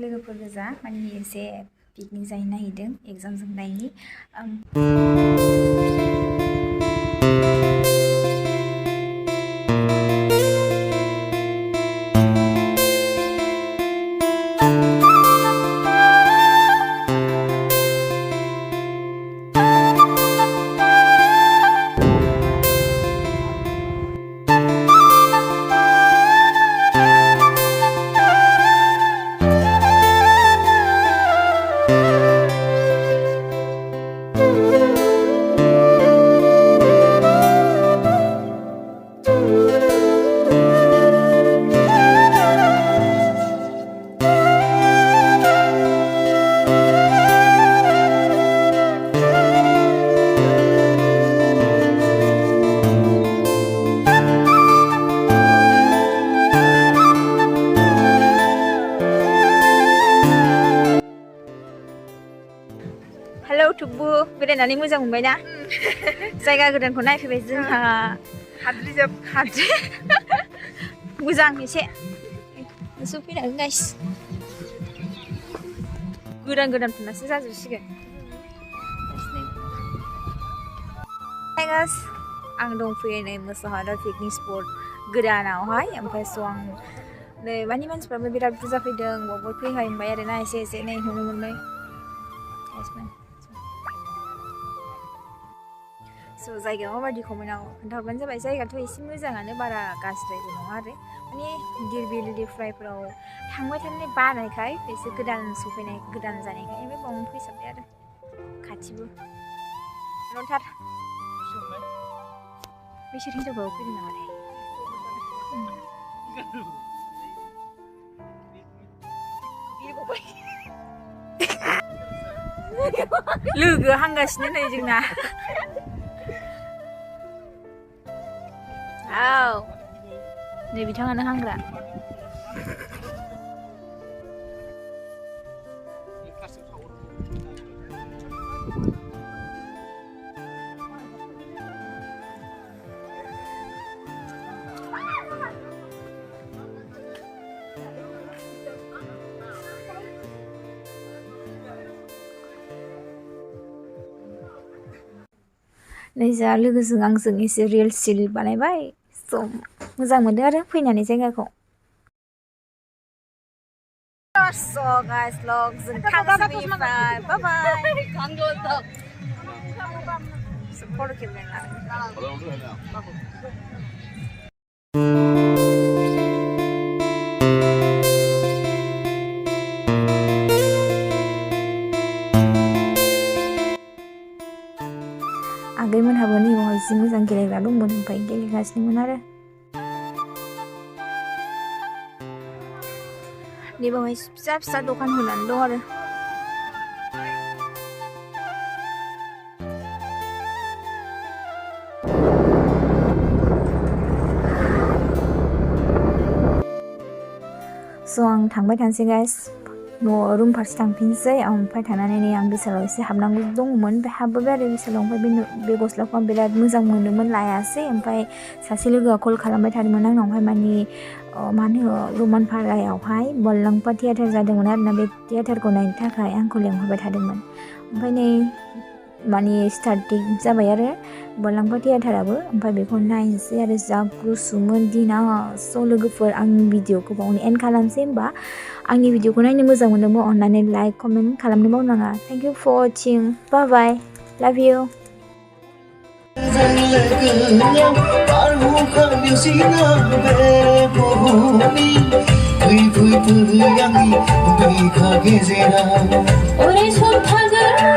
लोगोफोर गोजा माने एसे पिकनिक जाहैनो नागिरदों एग्जाम जोबनायनि हेलौ टुब्बु बेरायनानै मोजां मोनबाय ना जायगा गोदानखौ नायफैबाय जोंहा हाद्रिजोब हाद्रि मोजां एसे एसे फैनांगोन गाइस गोदान गोदानफोरनासो जाजोबसिगोन हाय गाइस आं दंफैयो नै Mwsa Hogdao पिकनिक स्पट गोदानावहाय ओमफ्राय स' आं नै मानि मानसिफ्राबो बिराद बुरजा फैदों बयबो फैहांबाय आरोना एसे एसे नै नुनो मोनबाय स' जायगायाव माबायदि खमायनाव खोन्थाहरबानो जाबाय जायगाथ' एसे मोजाङानो बारा गाज्रिद्रायबो नङा आरो माने गिदिर गिदिरफ्रायफोराव थांबाय थानाय बानायखाय एसे गोदान सफैनाय गोदान जानायखाय ओमफ्राय बावनो फैसाबबाय आरो खाथिबो न'थार बिसोर हिनजावफोराव फैदों नामाथाय लोगो हांगासिनो नै जोंना नै बिथाङानो हांग्रा नै जा लोगोजों आंजों एसे रिल्स सिल बानायबाय स' मोजां मोनदों आरो फैनानै जायगाखौ स' गाइस व्लग जों थांसैनिफ्राय बाय बाय फट' खेबनाय आगैमोनहाबो नैबावहाय जि मोजां गेलेग्रा दंमोन ओमफ्राय गेलेगासिनोमोन आरो नैबावहाय फिसा फिसा दखान होनानै दं आरो स' आं थांबाय थानोसै गाइस न' रुम फारसे थांफिनसै ओमफ्राय थांनानै नै आं बिसालाव एसे हाबनांगौ दंमोन ओमफ्राय हाबबोबाय आरो बिसालाव ओमफ्राय बे गस्लाखौ आं बिराद मोजां मोनोमोन लायासै ओमफ्राय सासे लोगोआ कल खालामबाय थादोंमोन आंनावहाय माने मा होनो रमानपारायावहाय बल्लांपा थियेटार जादोंमोन आरोना बे थियेटारखौ नायनो थाखाय आंखौ लेंहरबाय थादोंमोन ओमफ्राय नै माने स्टार्टिं जाबाय आरो बल्लांपा थियेटाराबो ओमफ्राय बेखौ नायनोसै आरो जा गुसुमोन दिना स' लोगोफोर आंनि भिडिअखौ बावनो एन्ड खालामसै होमबा आंनि भिडिअखौ नायनो मोजां मोनोबा अननानै लाइक कमेन्ट खालामनो बावनाङा थेंक इउ फर वाचिं बाय बाय लाभ इउ Oi,